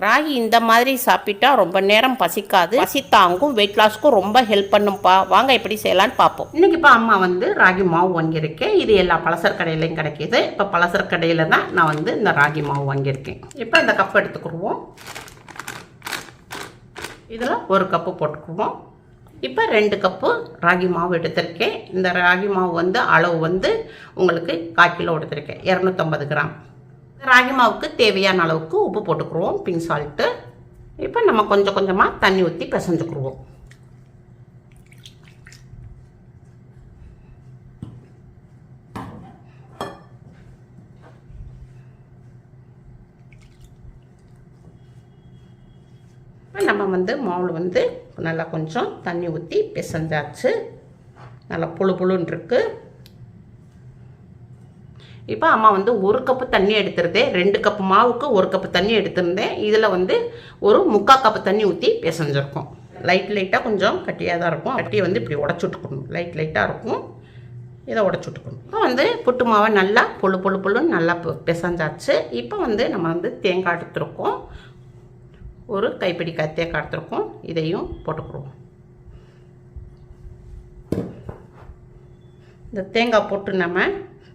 ராகி இந்த மாதிரி சாப்பிட்டா ரொம்ப நேரம் பசிக்காது, பசி தாங்கும், வெயிட் லாஸ்க்கும் ரொம்ப ஹெல்ப் பண்ணும்பா. வாங்க எப்படி செய்யலான்னு பார்ப்போம். இன்னைக்கு இப்போ அம்மா வந்து ராகி மாவு வாங்கியிருக்கேன். இது எல்லா பலசர கடையிலையும் கிடைக்கிது. இப்போ பலசர கடையில் தான் நான் வந்து இந்த ராகி மாவு வாங்கியிருக்கேன். இப்போ இந்த கப் எடுத்துக்கிடுவோம். இதில் ஒரு கப்பு போட்டுக்குவோம். இப்போ 2 கப்பு ராகி மாவு எடுத்திருக்கேன். இந்த ராகி மாவு வந்து அளவு வந்து உங்களுக்கு 1/4 கிலோ எடுத்திருக்கேன், 250 கிராம். ராகி மாவுக்கு தேவையான அளவுக்கு உப்பு போட்டுக்குருவோம், பிங்க் சால்ட்டு. இப்போ நம்ம கொஞ்சம் கொஞ்சமாக தண்ணி ஊற்றி பிசைஞ்சுக்குருவோம். இப்போ நம்ம வந்து மாவில் வந்து நல்லா கொஞ்சம் தண்ணி ஊற்றி பிசைஞ்சாச்சு. நல்லா புழு புழுன்னு இருக்குது. இப்போ அம்மா வந்து 1 கப்பு தண்ணி எடுத்துருந்தேன். 2 கப்பு மாவுக்கு 1 கப்பு தண்ணி எடுத்திருந்தேன். இதில் வந்து ஒரு 3/4 கப்பு தண்ணி ஊற்றி பிசைஞ்சிருக்கோம். லைட்டாக கொஞ்சம் கட்டியாக தான் இருக்கும். கட்டியை வந்து இப்படி உடச்சி விட்டுக்கணும். லைட்டாக இருக்கும், இதை உடச்சி விட்டுக்கணும். இப்போ வந்து புட்டு மாவை நல்லா புழுன்னு நல்லா பிசைஞ்சாச்சு. இப்போ வந்து நம்ம வந்து தேங்காய் எடுத்துருக்கோம். ஒரு கைப்பிடி தேங்காய் எடுத்துருக்கோம். இதையும் போட்டுக்குருவோம். இந்த தேங்காய் போட்டு நம்ம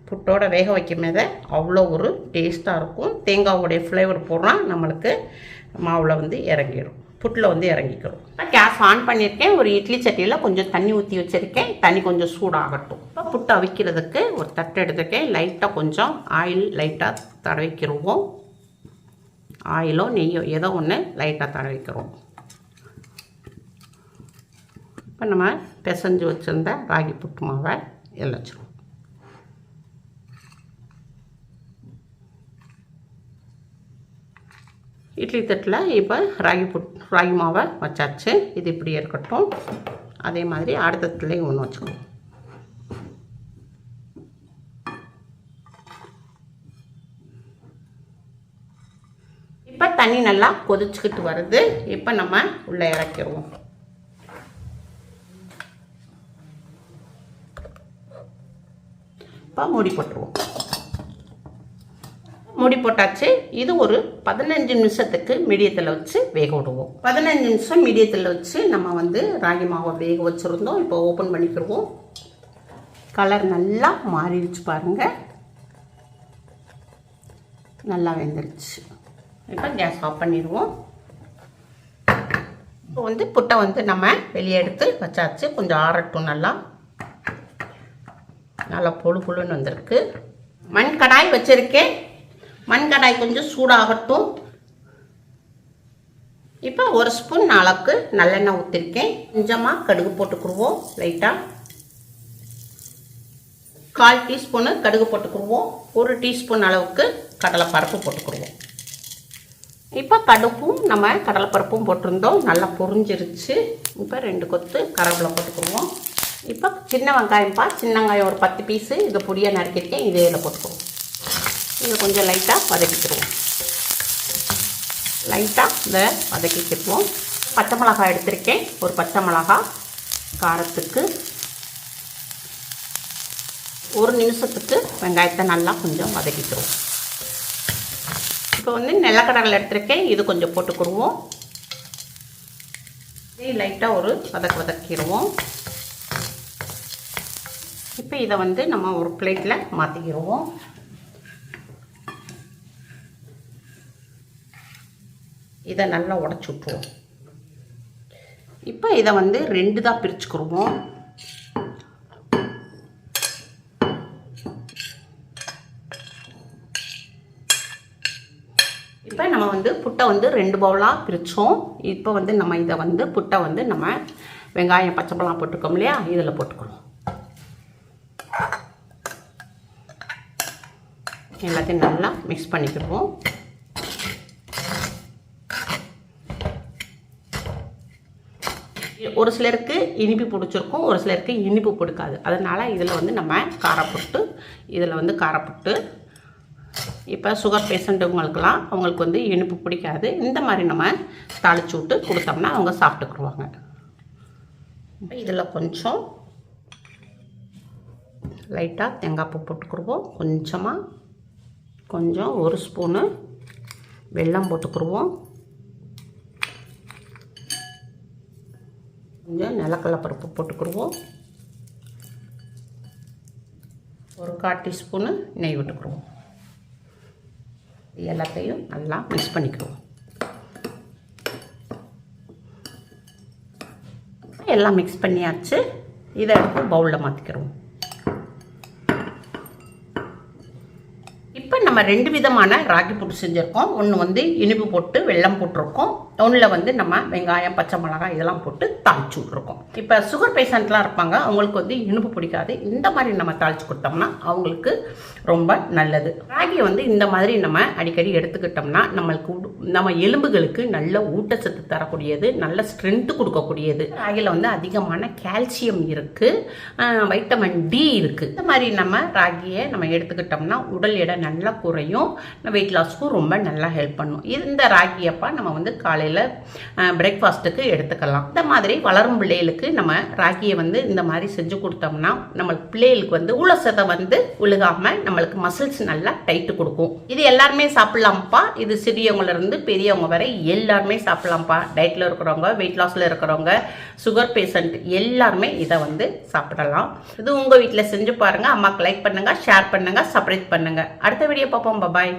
புட்டோட வேக வைக்கும் போது அவ்வளோ ஒரு டேஸ்ட்டாக இருக்கும். தேங்காவோடைய ஃப்ளேவர் போடுறோம், நம்மளுக்கு மாவில் வந்து இறங்கிடும், புட்டில் வந்து இறங்கிக்கிறோம். கேஸ் ஆன் பண்ணியிருக்கேன். ஒரு இட்லி சட்டியில் கொஞ்சம் தண்ணி ஊற்றி வச்சுருக்கேன். தண்ணி கொஞ்சம் சூடாகட்டும். இப்போ புட்டு அவிக்கிறதுக்கு ஒரு தட்டு எடுத்துருக்கேன். லைட்டாக கொஞ்சம் ஆயில் லைட்டாக தடவிக்கிடுவோம். ஆயிலோ நெய்யோ ஏதோ ஒன்று லைட்டாக தடவிக்கிறோம். இப்போ நம்ம பிசைஞ்சு வச்சுருந்த ராகி புட்டு மாவை எல்லாம் வச்சுருவோம். இட்லி தட்டில் இப்போ ராகி மாவை வச்சாச்சு. இது இப்படி இருக்கட்டும். அதே மாதிரி அடுத்த தட்டுலையும் ஒன்று வச்சுக்கணும். இப்போ தண்ணி நல்லா கொதிச்சுக்கிட்டு வருது. இப்போ நம்ம உள்ளே இறக்கிடுவோம். இப்போ மூடி போட்டுருவோம். மூடி போட்டாச்சு. இது ஒரு 15 நிமிஷத்துக்கு மீடியத்தில் வச்சு வேக விடுவோம். 15 நிமிஷம் மீடியத்தில் வச்சு நம்ம வந்து ராகி மாவை வேக வச்சுருந்தோம். இப்போ ஓப்பன் பண்ணிக்கிடுவோம். கலர் நல்லா மாறிடுச்சு பாருங்கள், நல்லா வெந்துருச்சு. இப்போ கேஸ் ஆஃப் பண்ணிடுவோம். இப்போ வந்து புட்டை வந்து நம்ம வெளியே எடுத்து வச்சாச்சு. கொஞ்சம் ஆறட்டும். நல்லா புழுன்னு வந்திருக்கு. மண் கடாய் வச்சுருக்கேன். மண் கடாய் கொஞ்சம் சூடாகட்டும். இப்போ 1 ஸ்பூன் அளவுக்கு நல்லெண்ணெய் ஊற்றிருக்கேன். கொஞ்சமாக கடுகு போட்டுக்குருவோம். லைட்டாக 1/4 டீஸ்பூனு கடுகு போட்டுக்குருவோம். 1 டீஸ்பூன் அளவுக்கு கடலைப்பருப்பு போட்டுக்குருவோம். இப்போ கடுப்பும் நம்ம கடலைப்பருப்பும் போட்டிருந்தோம், நல்லா பொரிஞ்சிருச்சு. இப்போ 2 கொத்து கருவேப்பிலை போட்டுக்குருவோம். இப்போ சின்ன வெங்காயம் ஒரு 10 பீஸு இதை பொடியாக நறுக்கிருக்கேன். இதே இதில் போட்டுக்குருவோம். இதை கொஞ்சம் லைட்டாக வதக்கிக்கிடுவோம். இதை வதக்கிக்கிடுவோம். பச்சை மிளகாய் எடுத்திருக்கேன். ஒரு பச்சை மிளகாய் காரத்துக்கு. 1 நிமிஷத்துக்கு வெங்காயத்தை நல்லா கொஞ்சம் வதக்கிக்கிடுவோம். இப்போ வந்து நிலக்கடலை எடுத்திருக்கேன். இது கொஞ்சம் போட்டுக்கிடுவோம். லைட்டாக ஒரு வதக்கிடுவோம். இப்போ இதை வந்து நம்ம ஒரு பிளேட்டில் மாற்றிக்கிடுவோம். இதை நல்லா உடச்சி விட்டுருவோம். இப்போ இதை வந்து 2 தான் பிரிச்சுக்கிடுவோம். இப்போ நம்ம வந்து புட்டை வந்து 2 பவுலாக பிரித்தோம். இப்போ வந்து நம்ம இதை வந்து புட்டை வந்து நம்ம வெங்காயம் பச்சை மிளகாய் போட்டுக்கோம் இல்லையா, இதில் போட்டுக்கிறோம். எல்லாத்தையும் நல்லா மிக்ஸ் பண்ணிக்கிடுவோம். ஒரு சிலருக்கு இனிப்பு பிடிச்சிருக்கும், ஒரு சிலருக்கு இனிப்பு பிடிக்காது. அதனால் இதில் வந்து நம்ம காரப்புட்டு இப்போ சுகர் பேஷண்ட்டுங்களுக்கெல்லாம் அவங்களுக்கு வந்து இனிப்பு பிடிக்காது. இந்த மாதிரி நம்ம தாளிச்சு விட்டு கொடுத்தோம்னா அவங்க சாப்பிட்டுக்குருவாங்க. இப்போ இதில் கொஞ்சம் லைட்டாக தேங்காய் பூ போட்டுக்குருவோம். கொஞ்சம் 1 ஸ்பூனு வெல்லம் போட்டுக்குருவோம். கொஞ்சம் நிலக்கடலை பருப்பு போட்டுக்கிடுவோம். ஒரு 1/4 டீஸ்பூனு நெய் விட்டுக்குருவோம். எல்லாத்தையும் நல்லா மிக்ஸ் பண்ணிக்குவோம். எல்லாம் மிக்ஸ் பண்ணியாச்சு. இதை எடுத்து பவுலில் மாற்றிக்கிறோம். இப்போ நம்ம 2 விதமான ராகி புட்டு செஞ்சுருக்கோம். ஒன்று வந்து இனிப்பு போட்டு வெல்லம் போட்டிருக்கோம். ஒன்றில் வந்து நம்ம வெங்காயம், பச்சை மிளகாய் இதெல்லாம் போட்டு தாளிச்சு விட்ருக்கோம். இப்போ சுகர் பேஷண்ட்லாம் இருப்பாங்க, அவங்களுக்கு வந்து இனிப்பு பிடிக்காது. இந்த மாதிரி நம்ம தாளித்து கொடுத்தோம்னா அவங்களுக்கு ரொம்ப நல்லது. ராகியை வந்து இந்த மாதிரி நம்ம அடிக்கடி எடுத்துக்கிட்டோம்னா நம்ம எலும்புகளுக்கு நல்ல ஊட்டச்சத்து தரக்கூடியது, நல்ல ஸ்ட்ரென்த்து கொடுக்கக்கூடியது. ராகியில் வந்து அதிகமான கால்சியம் இருக்குது, வைட்டமின் டி இருக்குது. இந்த மாதிரி நம்ம ராகியை நம்ம எடுத்துக்கிட்டோம்னா உடல் எடை நல்லா குறையும், வெயிட் லாஸ்க்கும் ரொம்ப நல்லா ஹெல்ப் பண்ணும். இந்த ராகியப்பா நம்ம வந்து காலையில் பிரேக்ஃபாஸ்ட்டுக்கு எடுத்துக்கலாம். இந்த மாதிரி வளரும் பிள்ளைகளுக்கு நம்ம ராகியை வந்து இந்த மாதிரி செஞ்சு கொடுத்தோம்னா நம்ம பிள்ளைகளுக்கு வந்து உலசத்தை வந்து உழுகாமல் நம்மளுக்கு மசில்ஸ் நல்லா டைட்டு கொடுக்கும். இது எல்லாருமே சாப்பிடலாம்ப்பா. இது சிறியவங்கலேருந்து பெரியவங்க வரை எல்லாருமே சாப்பிடலாம்ப்பா. டயட்டில் இருக்கிறவங்க, வெயிட் லாஸில் இருக்கிறவங்க, சுகர் பேஷண்ட் எல்லாருமே இதை வந்து சாப்பிடலாம். இது உங்கள் வீட்டில் செஞ்சு பாருங்கள். அம்மாவுக்கு லைக் பண்ணுங்கள், ஷேர் பண்ணுங்கள், சப்ஸ்கிரைப் பண்ணுங்கள். அடுத்த வீடியோ பார்ப்போம். பாய்.